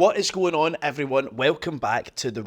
What is going on, everyone? Welcome back to the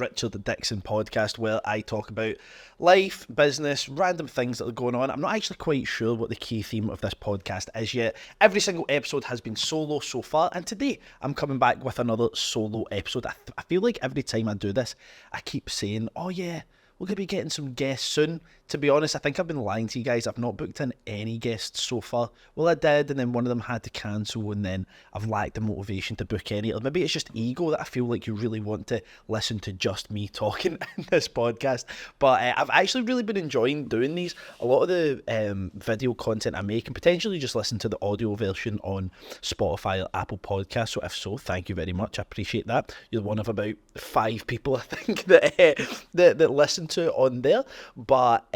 Dickson podcast, where I talk about life, business, random things that are going on. I'm not actually quite sure what the key theme of this podcast is yet. Every single episode has been solo so far, and today I'm coming back with another solo episode. I feel like every time I do this, I keep saying, oh yeah, we're going to be getting some guests soon. To be honest, I think I've been lying to you guys. I've not booked in any guests so far. Well, I did, and then one of them had to cancel, and then I've lacked the motivation to book any. Or maybe it's just ego that I feel like you really want to listen to just me talking in this podcast. But I've actually really been enjoying doing these. A lot of the video content I make, and potentially just listen to the audio version on Spotify or Apple Podcasts. So if so, thank you very much. I appreciate that. You're one of about 5 people, I think, that listen to it on there. But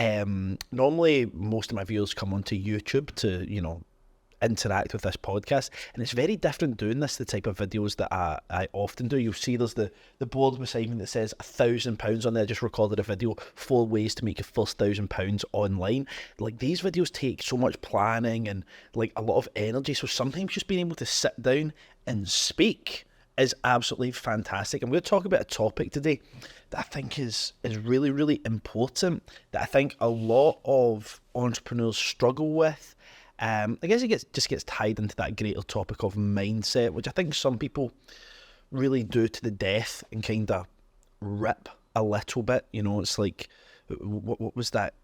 normally most of my viewers come onto YouTube to, interact with this podcast, and it's very different doing this, the type of videos that I often do. You'll see there's the board beside me that says £1,000 on there. I just recorded a video, 4 ways to make your first £1,000 online. Like, these videos take so much planning and like a lot of energy, so sometimes just being able to sit down and speak is absolutely fantastic. I'm going to talk about a topic today that I think is really, really important, that I think a lot of entrepreneurs struggle with. I guess it just gets tied into that greater topic of mindset, which I think some people really do to the death and kind of rip a little bit. It's like, what was that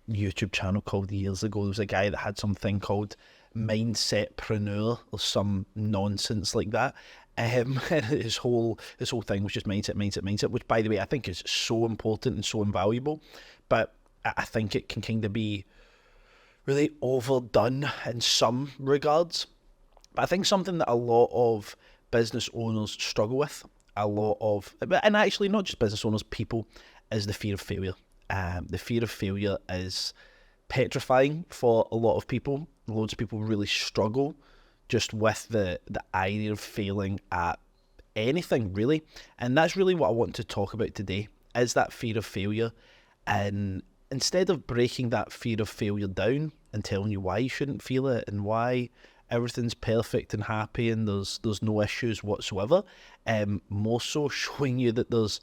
YouTube channel called years ago? There was a guy that had something called Mindsetpreneur or some nonsense like that. And his whole thing was just mindset, which, by the way, I think is so important and so invaluable, but I think it can kind of be really overdone in some regards. But I think something that a lot of business owners struggle with, and actually not just business owners, people, is the fear of failure. The fear of failure is petrifying for a lot of people. Loads of people really struggle just with the idea of failing at anything, really. And that's really what I want to talk about today, is that fear of failure. And instead of breaking that fear of failure down and telling you why you shouldn't feel it and why everything's perfect and happy and there's no issues whatsoever, more so showing you that there's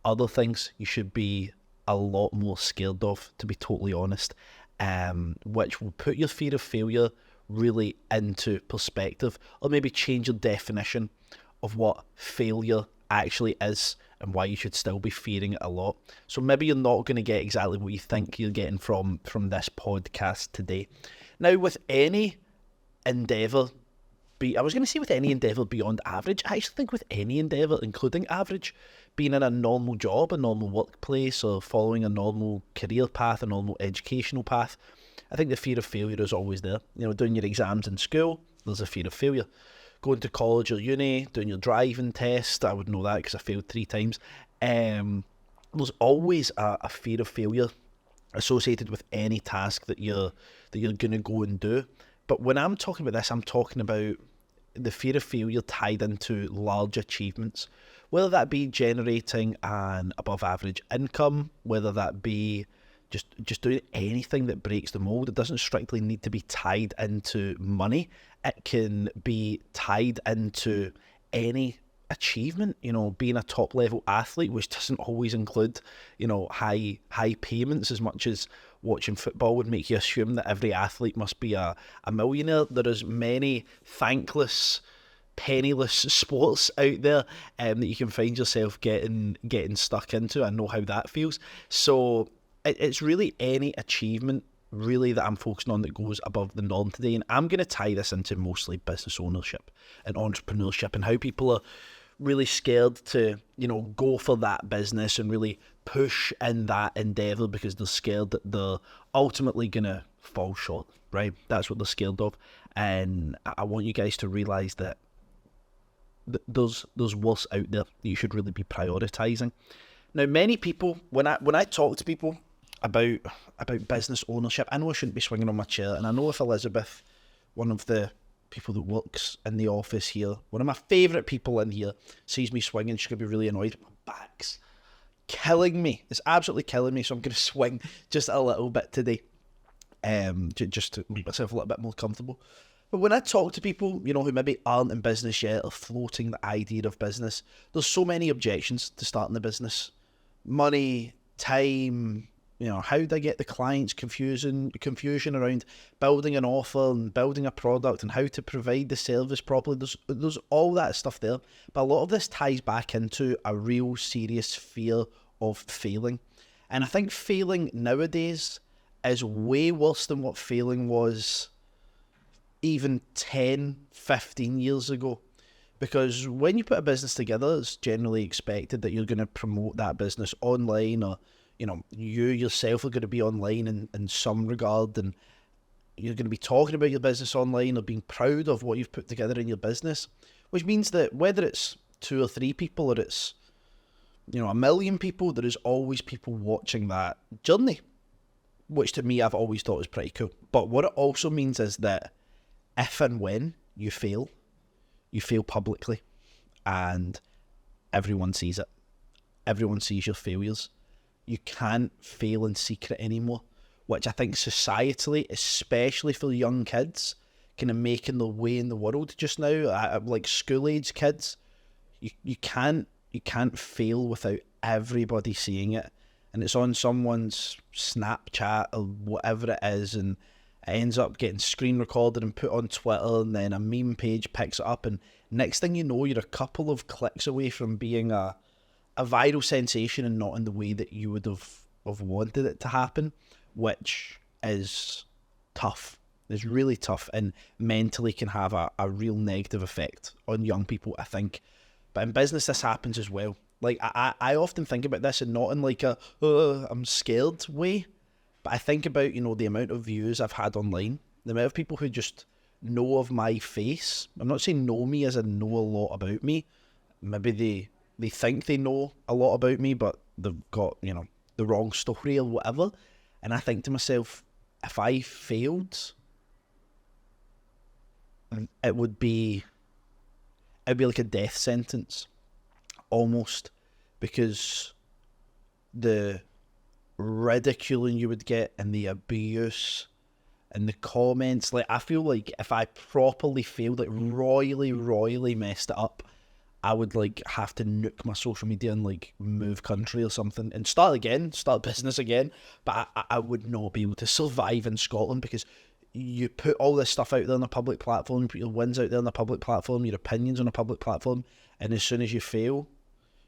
other things you should be a lot more scared of, to be totally honest, which will put your fear of failure really into perspective, or maybe change your definition of what failure actually is and why you should still be fearing it a lot. So maybe you're not going to get exactly what you think you're getting from this podcast today. Now, with any endeavour, with any endeavour beyond average, I actually think with any endeavour, including average, being in a normal job, a normal workplace, or following a normal career path, a normal educational path, I think the fear of failure is always there. Doing your exams in school, there's a fear of failure. Going to college or uni, doing your driving test, I would know that because I failed 3 times. There's always a fear of failure associated with any task that you're going to go and do. But when I'm talking about this, I'm talking about the fear of failure tied into large achievements, whether that be generating an above average income, whether that be just doing anything that breaks the mold. It doesn't strictly need to be tied into money. It can be tied into any achievement, being a top level athlete, which doesn't always include, high payments as much as watching football would make you assume that every athlete must be a millionaire. There is many thankless, penniless sports out there that you can find yourself getting stuck into. I know how that feels. So it's really any achievement really that I'm focusing on that goes above the norm today. And I'm going to tie this into mostly business ownership and entrepreneurship, and how people are really scared to, go for that business and really push in that endeavour because they're scared that they're ultimately going to fall short, right? That's what they're scared of. And I want you guys to realise that there's worse out there that you should really be prioritising. Now, many people, when I talk to people about business ownership, I know I shouldn't be swinging on my chair, and I know if Elizabeth, one of the people that works in the office here, one of my favourite people in here, sees me swinging, she's going to be really annoyed. My back's killing me. It's absolutely killing me, so I'm going to swing just a little bit today, just to make myself a little bit more comfortable. But when I talk to people, who maybe aren't in business yet or floating the idea of business, there's so many objections to starting the business. Money, time, how do I get the clients, confusion around building an offer and building a product and how to provide the service properly. There's all that stuff there. But a lot of this ties back into a real serious fear of failing. And I think failing nowadays is way worse than what failing was even 10, 15 years ago. Because when you put a business together, it's generally expected that you're going to promote that business online, or, you yourself are going to be online in some regard, and you're going to be talking about your business online or being proud of what you've put together in your business, which means that whether it's 2 or 3 people or it's, 1 million people, there is always people watching that journey, which to me I've always thought was pretty cool. But what it also means is that if and when you fail publicly, and everyone sees it. Everyone sees your failures. You can't fail in secret anymore, which I think societally, especially for young kids, kind of making their way in the world just now, like school-age kids, you can't fail without everybody seeing it, and it's on someone's Snapchat or whatever it is, and it ends up getting screen recorded and put on Twitter, and then a meme page picks it up, and next thing you know, you're a couple of clicks away from being a viral sensation, and not in the way that you would have wanted it to happen, which is tough. It's really tough, and mentally can have a real negative effect on young people, I think. But in business, this happens as well. Like, I often think about this, and not in like a, I'm scared way, but I think about, the amount of views I've had online, the amount of people who just know of my face. I'm not saying know me as in know a lot about me. Maybe they think they know a lot about me, but they've got, the wrong story or whatever. And I think to myself, if I failed, it would be like a death sentence, almost, because the ridiculing you would get and the abuse and the comments, like, I feel like if I properly failed, like royally messed it up, I would like have to nuke my social media and like move country or something and start business again. But I would not be able to survive in Scotland, because you put all this stuff out there on a public platform, you put your wins out there on a public platform, your opinions on a public platform, and as soon as you fail,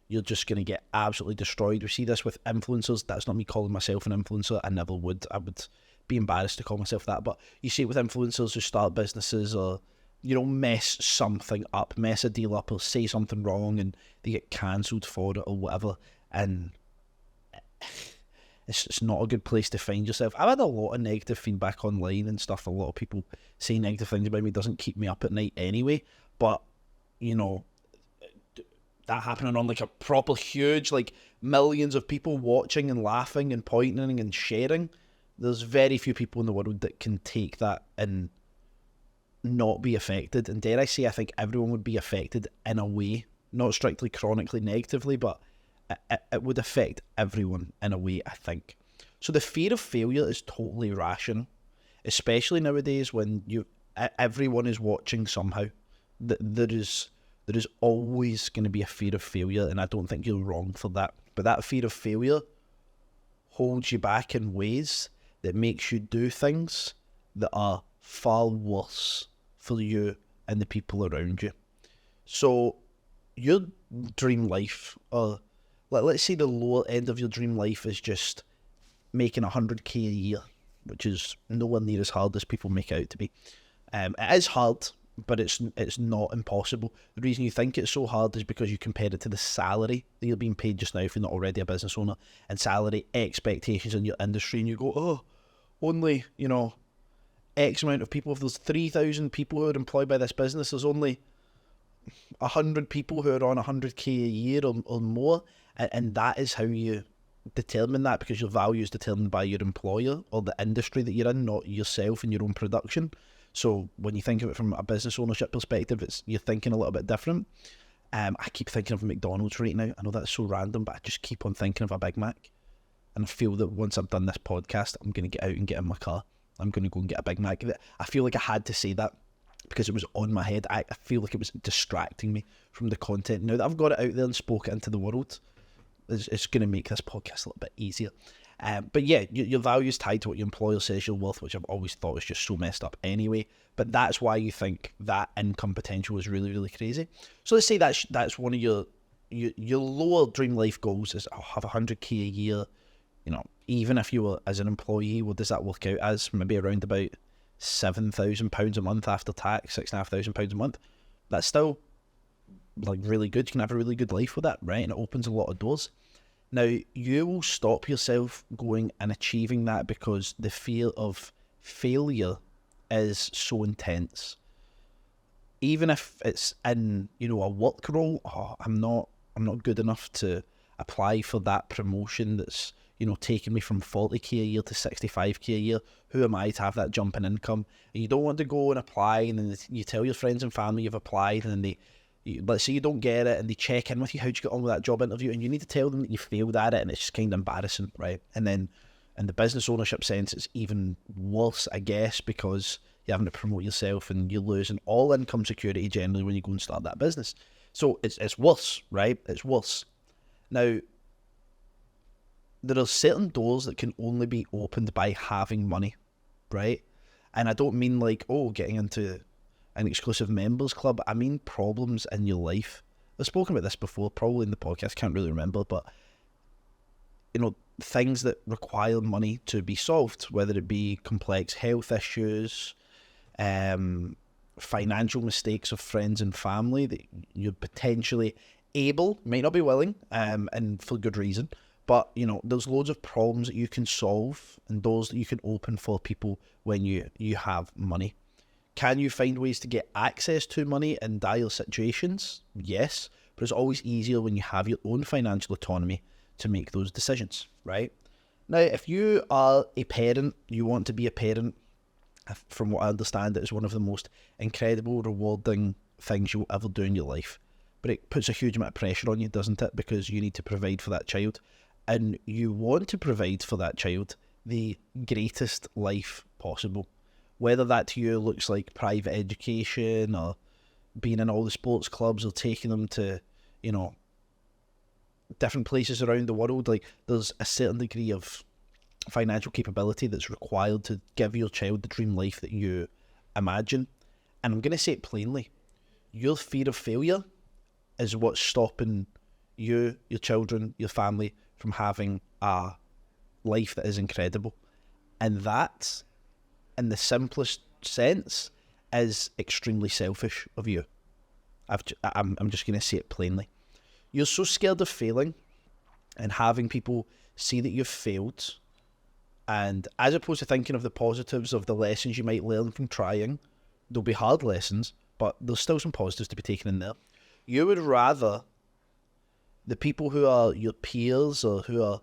you're just going to get absolutely destroyed. We see this with influencers. That's not me calling myself an influencer. I never would. I would be embarrassed to call myself that. But you see it with influencers who start businesses, or, mess something up, mess a deal up, or say something wrong, and they get cancelled for it or whatever. And it's not a good place to find yourself. I've had a lot of negative feedback online and stuff. A lot of people say negative things about me. Doesn't keep me up at night anyway. But, that happening on like a proper huge, like millions of people watching and laughing and pointing and sharing, there's very few people in the world that can take that and not be affected. And dare I say, I think everyone would be affected in a way, not strictly chronically negatively, but it would affect everyone in a way, I think. So the fear of failure is totally rational, especially nowadays when everyone is watching somehow. There is always going to be a fear of failure, and I don't think you're wrong for that. But that fear of failure holds you back in ways that makes you do things that are far worse for you and the people around you. So your dream life, or let's say the lower end of your dream life, is just making 100k a year, which is nowhere near as hard as people make it out to be. It is hard, but it's not impossible. The reason you think it's so hard is because you compare it to the salary that you're being paid just now if you're not already a business owner, and salary expectations in your industry, and you go, oh, only, X amount of people. If there's 3,000 people who are employed by this business, there's only 100 people who are on 100k a year or more, and that is how you determine that, because your value is determined by your employer or the industry that you're in, not yourself and your own production. So when you think of it from a business ownership perspective, you're thinking a little bit different. I keep thinking of McDonald's right now. I know that's so random, but I just keep on thinking of a Big Mac. And I feel that once I've done this podcast, I'm going to get out and get in my car. I'm going to go and get a Big Mac. I feel like I had to say that. because it was on my head. I feel like it was distracting me from the content. Now that I've got it out there and spoke it into the world, it's going to make this podcast a little bit easier. But yeah, your value is tied to what your employer says you're worth, which I've always thought was just so messed up anyway. But that's why you think that income potential is really, really crazy. So let's say that's one of your lower dream life goals is, I'll have 100k a year. You know, even if you were as an employee, what does that work out as? Maybe around about £7,000 a month after tax, £6,500 a month. That's still like really good. You can have a really good life with that, right? And it opens a lot of doors. Now, you will stop yourself going and achieving that because the fear of failure is so intense. Even if it's in, a work role, I'm not good enough to apply for that promotion that's, taking me from 40k a year to 65k a year. Who am I to have that jump in income? And you don't want to go and apply, and then you tell your friends and family you've applied, and then let's say you don't get it, and they check in with you, how'd you get on with that job interview, and you need to tell them that you failed at it, and it's just kind of embarrassing, right? And then in the business ownership sense, it's even worse, I guess, because you're having to promote yourself, and you're losing all income security generally when you go and start that business. So it's worse, right? It's worse. Now, there are certain doors that can only be opened by having money, right? And I don't mean like, getting into an exclusive members club. I mean problems in your life. I've spoken about this before, probably in the podcast, can't really remember, but things that require money to be solved, whether it be complex health issues, financial mistakes of friends and family that you're potentially able, might not be willing, and for good reason, but there's loads of problems that you can solve and doors that you can open for people when you have money. Can you find ways to get access to money in dire situations? Yes, but it's always easier when you have your own financial autonomy to make those decisions, right? Now, if you are a parent, you want to be a parent, from what I understand, it is one of the most incredible, rewarding things you'll ever do in your life. But it puts a huge amount of pressure on you, doesn't it? Because you need to provide for that child. And you want to provide for that child the greatest life possible. Whether that to you looks like private education or being in all the sports clubs or taking them to, different places around the world. Like, there's a certain degree of financial capability that's required to give your child the dream life that you imagine. And I'm going to say it plainly. Your fear of failure is what's stopping you, your children, your family from having a life that is incredible. And that, in the simplest sense, is extremely selfish of you. I'm just going to say it plainly. You're so scared of failing and having people see that you've failed, and as opposed to thinking of the positives of the lessons you might learn from trying, there'll be hard lessons, but there's still some positives to be taken in there. You would rather the people who are your peers or who are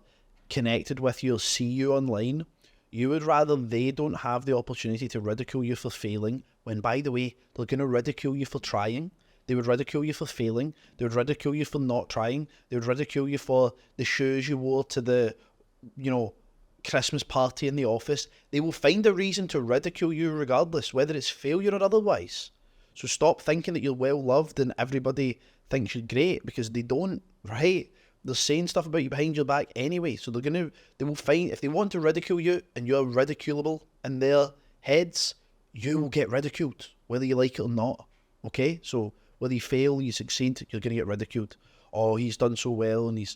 connected with you or see you online, you would rather they don't have the opportunity to ridicule you for failing, when, by the way, they're going to ridicule you for trying. They would ridicule you for failing. They would ridicule you for not trying. They would ridicule you for the shoes you wore to the, Christmas party in the office. They will find a reason to ridicule you regardless, whether it's failure or otherwise. So stop thinking that you're well loved and everybody thinks you're great, because they don't, right? They're saying stuff about you behind your back anyway. So they will find, if they want to ridicule you and you're ridiculable in their heads, you will get ridiculed, whether you like it or not. Okay? So whether you fail, you succeed, you're going to get ridiculed. Oh, he's done so well and he's,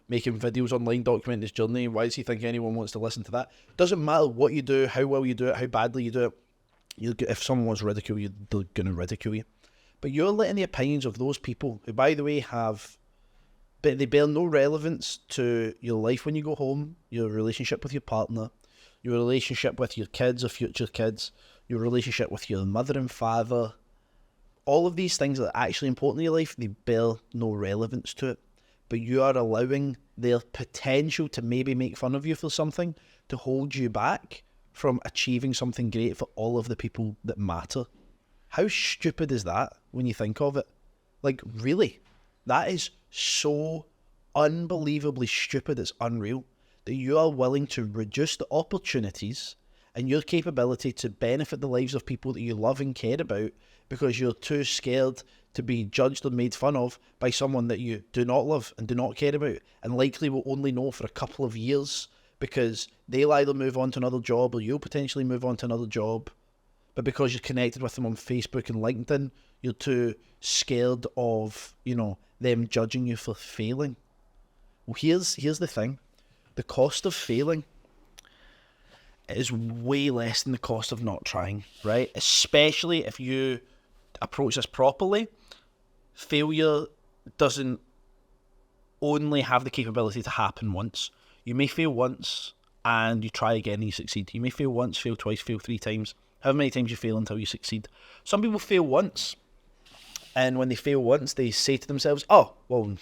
making videos online documenting his journey. Why does he think anyone wants to listen to that? Doesn't matter what you do, how well you do it, how badly you do it. If someone wants to ridicule you, they're going to ridicule you. But you're letting the opinions of those people, who, by the way, but they bear no relevance to your life when you go home, your relationship with your partner, your relationship with your kids or future kids, your relationship with your mother and father. All of these things that are actually important in your life, they bear no relevance to it. But you are allowing their potential to maybe make fun of you for something to hold you back from achieving something great for all of the people that matter. How stupid is that when you think of it? Like, really? That is so unbelievably stupid, it's unreal, that you are willing to reduce the opportunities and your capability to benefit the lives of people that you love and care about, because you're too scared to be judged or made fun of by someone that you do not love and do not care about, and likely will only know for a couple of years, because they'll either move on to another job or you'll potentially move on to another job. But because you're connected with them on Facebook and LinkedIn, you're too scared of, them judging you for failing. Well, here's the thing. The cost of failing is way less than the cost of not trying, right? Especially if you approach this properly. Failure doesn't only have the capability to happen once. You may fail once and you try again and you succeed. You may fail once, fail twice, fail 3 times. However many times you fail until you succeed. Some people fail once, and when they fail once, they say to themselves, oh, well,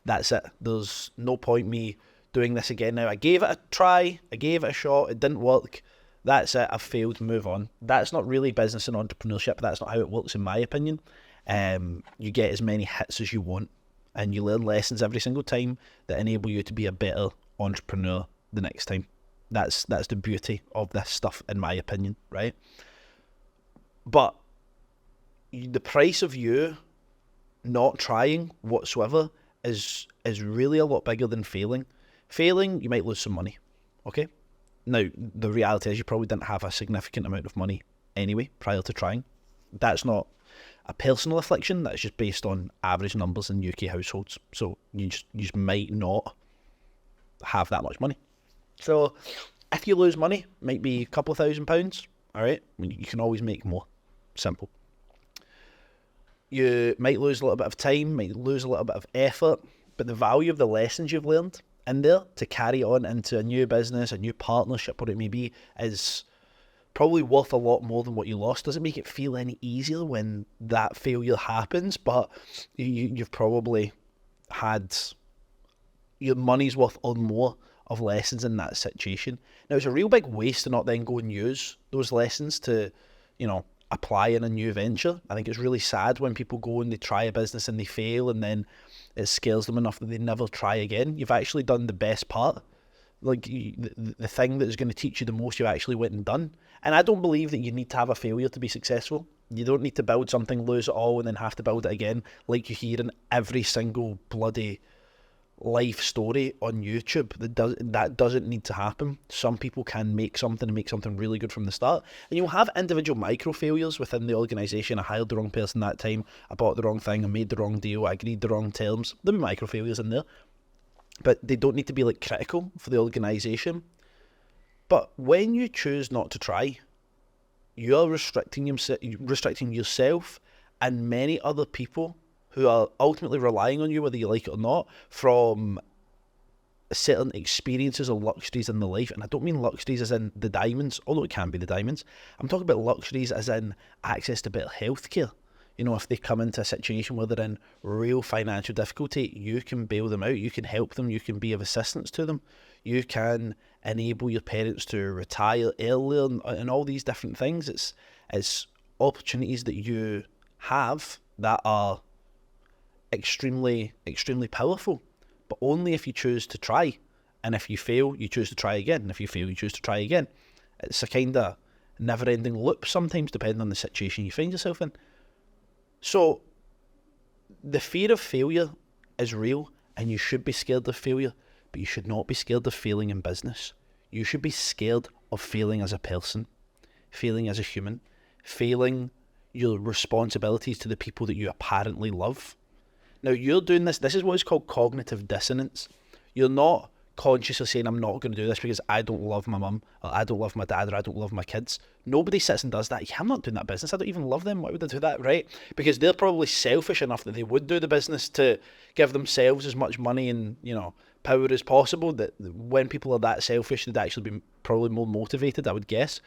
that's it. There's no point me doing this again now. I gave it a try. I gave it a shot. It didn't work. That's it. I've failed. Move on. That's not really business and entrepreneurship. That's not how it works, in my opinion. You get as many hits as you want, and you learn lessons every single time that enable you to be a better entrepreneur the next time. That's the beauty of this stuff, in my opinion, right? But the price of you not trying whatsoever is really a lot bigger than failing. Failing, you might lose some money, okay? Now, the reality is you probably didn't have a significant amount of money anyway prior to trying. That's not a personal affliction. That's just based on average numbers in UK households. So you just might not have that much money. So if you lose money, might be a couple of £1,000, all right? You can always make more. Simple. You might lose a little bit of time, might lose a little bit of effort, but the value of the lessons you've learned in there to carry on into a new business, a new partnership, what it may be, is probably worth a lot more than what you lost. Doesn't make it feel any easier when that failure happens, but you've probably had your money's worth or more of lessons in that situation. Now, it's a real big waste to not then go and use those lessons to, apply in a new venture. I think it's really sad when people go and they try a business and they fail, and then it scares them enough that they never try again. You've actually done the best part. Like, the thing that is going to teach you the most, you actually went and done. And I don't believe that you need to have a failure to be successful. You don't need to build something, lose it all, and then have to build it again, like you hear in every single bloody life story on YouTube. That doesn't need to happen. Some people can make something really good from the start, and you'll have individual micro failures within the organisation. I hired the wrong person that time, I bought the wrong thing, I made the wrong deal, I agreed the wrong terms. There'll be micro failures in there, but they don't need to be like critical for the organisation. But when you choose not to try, you're restricting yourself and many other people who are ultimately relying on you, whether you like it or not, from certain experiences or luxuries in their life. And I don't mean luxuries as in the diamonds, although it can be the diamonds. I'm talking about luxuries as in access to better healthcare. If they come into a situation where they're in real financial difficulty, you can bail them out, you can help them, you can be of assistance to them. You can enable your parents to retire earlier and all these different things. It's opportunities that you have that are extremely, extremely powerful, but only if you choose to try. And if you fail, you choose to try again. And if you fail, you choose to try again. It's a kind of never-ending loop sometimes, depending on the situation you find yourself in. So the fear of failure is real, and you should be scared of failure, but you should not be scared of failing in business. You should be scared of failing as a person, failing as a human, failing your responsibilities to the people that you apparently love. Now, you're doing this is what is called cognitive dissonance. You're not consciously saying, I'm not going to do this because I don't love my mum, or I don't love my dad, or I don't love my kids. Nobody sits and does that. Yeah, I'm not doing that business. I don't even love them. Why would I do that, right? Because they're probably selfish enough that they would do the business to give themselves as much money and, power as possible, that when people are that selfish, they'd actually be probably more motivated, I would guess.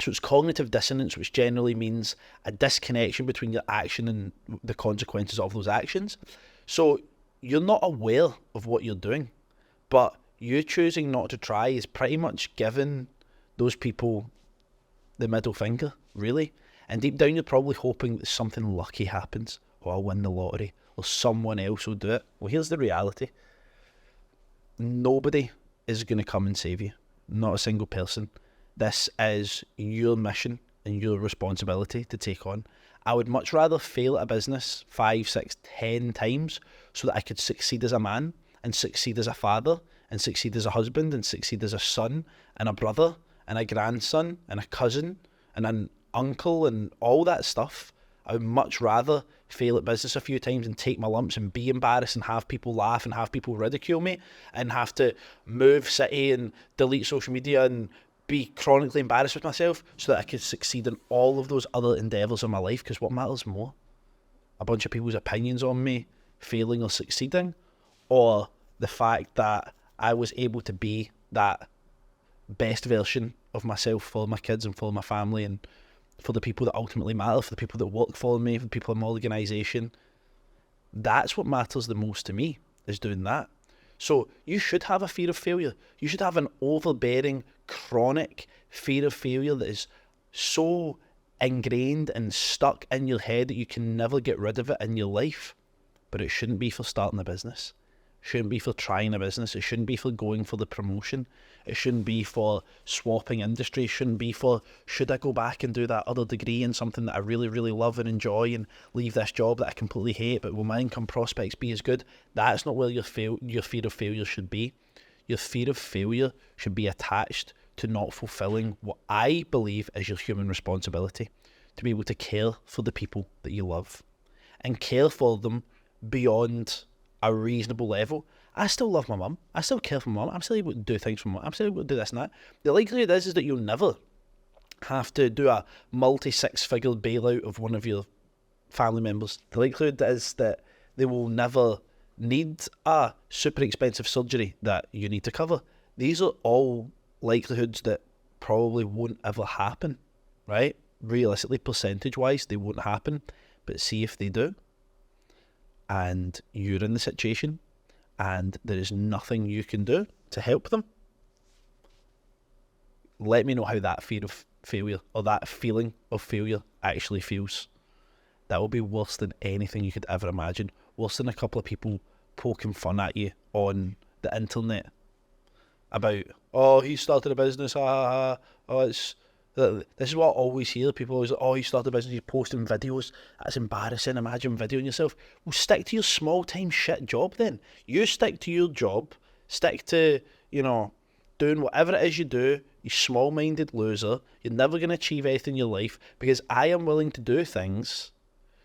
So it's cognitive dissonance, which generally means a disconnection between your action and the consequences of those actions. So you're not aware of what you're doing, but you choosing not to try is pretty much giving those people the middle finger, really. And deep down, you're probably hoping that something lucky happens, or I'll win the lottery, or someone else will do it. Well, here's the reality. Nobody is going to come and save you. Not a single person. this is your mission and your responsibility to take on. I would much rather fail at a business 5, 6, 10 times so that I could succeed as a man and succeed as a father and succeed as a husband and succeed as a son and a brother and a grandson and a cousin and an uncle and all that stuff. I would much rather fail at business a few times and take my lumps and be embarrassed and have people laugh and have people ridicule me and have to move city and delete social media and be chronically embarrassed with myself so that I could succeed in all of those other endeavours of my life. Because what matters more? A bunch of people's opinions on me failing or succeeding, or the fact that I was able to be that best version of myself for my kids and for my family and for the people that ultimately matter, for the people that work for me, for the people in my organisation. That's what matters the most to me, is doing that. So you should have a fear of failure. You should have an overbearing, chronic fear of failure that is so ingrained and stuck in your head that you can never get rid of it in your life. But it shouldn't be for starting a business. It shouldn't be for trying a business. It shouldn't be for going for the promotion. It shouldn't be for swapping industry. It shouldn't be for, should I go back and do that other degree in something that I really, really love and enjoy and leave this job that I completely hate, but will my income prospects be as good? That's not where your fear of failure should be. Your fear of failure should be attached to not fulfilling what I believe is your human responsibility, to be able to care for the people that you love and care for them beyond a reasonable level. I still love my mum. I still care for my mum. I'm still able to do things for my mum. I'm still able to do this and that. The likelihood is that you'll never have to do a multi-six-figure bailout of one of your family members. The likelihood is that they will never need a super expensive surgery that you need to cover. These are all likelihoods that probably won't ever happen, right? Realistically, percentage-wise, they won't happen. But see if they do, and you're in the situation, and there is nothing you can do to help them, let me know how that fear of failure or that feeling of failure actually feels. That will be worse than anything you could ever imagine. Worse than a couple of people poking fun at you on the internet about, oh, he started a business, oh, it's... This is what I always hear. People always like, oh, you started a business, you're posting videos. That's embarrassing. Imagine videoing yourself. Well, stick to your small-time shit job then. You stick to your job. Stick to, doing whatever it is you do, you small-minded loser. You're never going to achieve anything in your life because I am willing to do things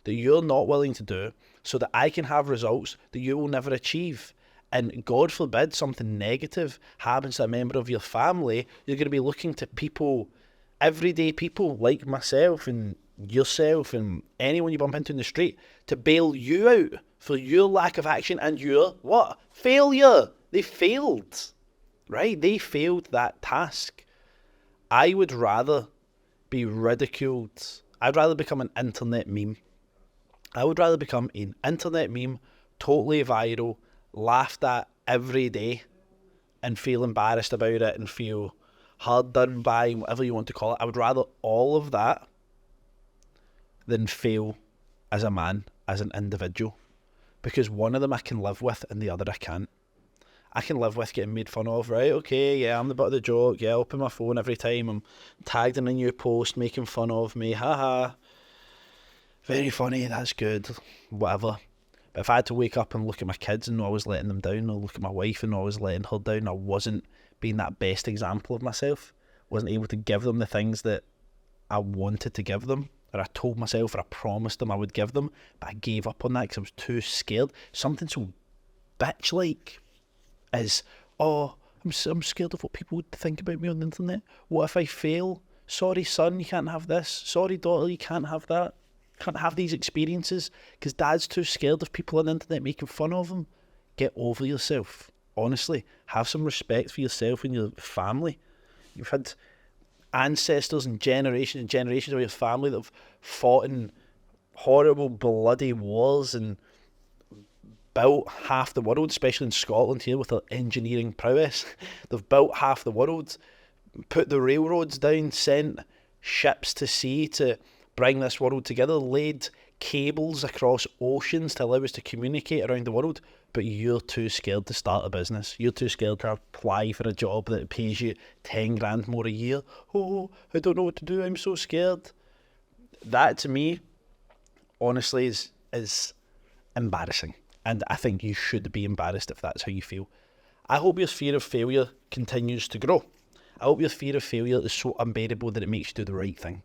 that you're not willing to do so that I can have results that you will never achieve. And God forbid something negative happens to a member of your family, you're going to be looking to people, everyday people like myself and yourself and anyone you bump into in the street to bail you out for your lack of action and your, what? Failure. They failed, right? They failed that task. I would rather be ridiculed. I'd rather become an internet meme. I would rather become an internet meme, totally viral, laughed at every day and feel embarrassed about it and feel hard done by, whatever you want to call it. I would rather all of that than fail as a man, as an individual. Because one of them I can live with and the other I can't. I can live with getting made fun of, right? Okay, yeah, I'm the butt of the joke. Yeah, I open my phone every time I'm tagged in a new post making fun of me. Haha. Very funny, that's good. Whatever. But if I had to wake up and look at my kids and know I was letting them down, or look at my wife and know I was letting her down, I wasn't being that best example of myself, wasn't able to give them the things that I wanted to give them, or I told myself or I promised them I would give them, but I gave up on that because I was too scared. Something so bitch-like is, oh, I'm scared of what people would think about me on the internet. What if I fail? Sorry, son, you can't have this. Sorry, daughter, you can't have that. Can't have these experiences because dad's too scared of people on the internet making fun of him. Get over yourself. Honestly, have some respect for yourself and your family. You've had ancestors and generations of your family that have fought in horrible, bloody wars and built half the world, especially in Scotland here with their engineering prowess. They've built half the world, put the railroads down, sent ships to sea to bring this world together, laid cables across oceans to allow us to communicate around the world. but you're too scared to start a business. You're too scared to apply for a job that pays you 10 grand more a year. Oh, I don't know what to do. I'm so scared. That to me, honestly, is embarrassing. And I think you should be embarrassed if that's how you feel. I hope your fear of failure continues to grow. I hope your fear of failure is so unbearable that it makes you do the right thing.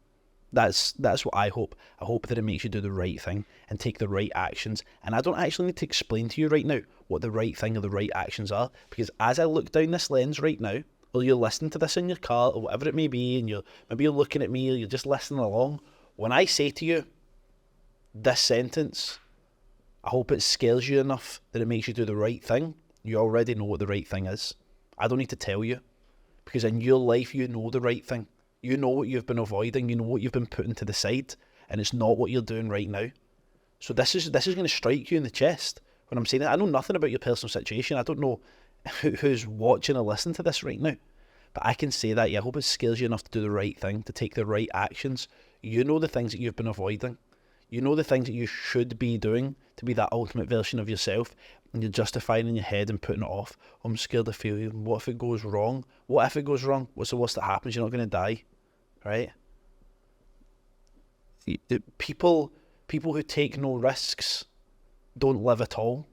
That's what I hope. I hope that it makes you do the right thing and take the right actions. And I don't actually need to explain to you right now what the right thing or the right actions are, because as I look down this lens right now, or you're listening to this in your car or whatever it may be, and maybe you're looking at me or you're just listening along, when I say to you this sentence, I hope it scares you enough that it makes you do the right thing. You already know what the right thing is. I don't need to tell you, because in your life you know the right thing. You know what you've been avoiding, you know what you've been putting to the side, and it's not what you're doing right now. So this is going to strike you in the chest when I'm saying that. I know nothing about your personal situation. I don't know who's watching or listening to this right now. But I can say that, yeah, I hope it scares you enough to do the right thing, to take the right actions. You know the things that you've been avoiding. You know the things that you should be doing to be that ultimate version of yourself, and you're justifying in your head and putting it off. I'm scared of failure. What if it goes wrong? What if it goes wrong? What's the worst that happens? You're not going to die, right? People who take no risks don't live at all.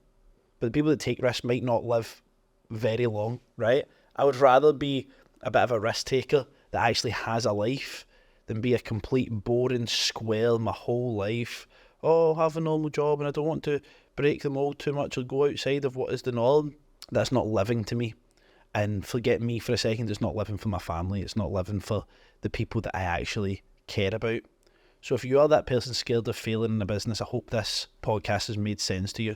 But the people that take risks might not live very long, right? I would rather be a bit of a risk taker that actually has a life than be a complete boring square my whole life. Oh, have a normal job and I don't want to break the mold too much or go outside of what is the norm. That's not living to me. And forget me for a second, it's not living for my family. It's not living for the people that I actually care about. So if you are that person scared of failing in a business, I hope this podcast has made sense to you.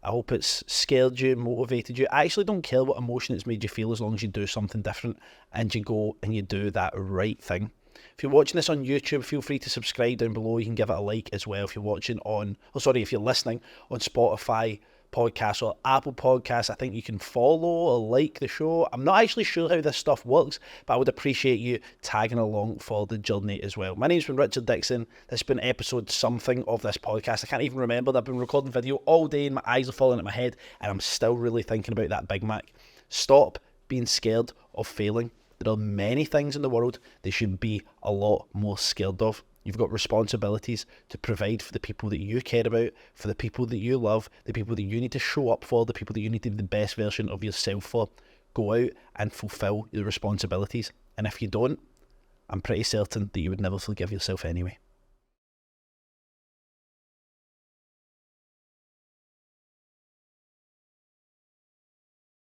I hope it's scared you, motivated you. I actually don't care what emotion it's made you feel as long as you do something different and you go and you do that right thing. If you're watching this on YouTube, feel free to subscribe down below. You can give it a like as well. If you're watching if you're listening on Spotify podcasts or Apple Podcasts, I think you can follow or like the show. I'm not actually sure how this stuff works, but I would appreciate you tagging along for the journey as well. My name's been Richard Dickson. This has been episode something of this podcast. I can't even remember. I've been recording video all day and my eyes are falling at my head and I'm still really thinking about that Big Mac. Stop being scared of failing. There are many things in the world they should be a lot more scared of. You've got responsibilities to provide for the people that you care about, for the people that you love, the people that you need to show up for, the people that you need to be the best version of yourself for. Go out and fulfill your responsibilities. And if you don't, I'm pretty certain that you would never forgive yourself anyway.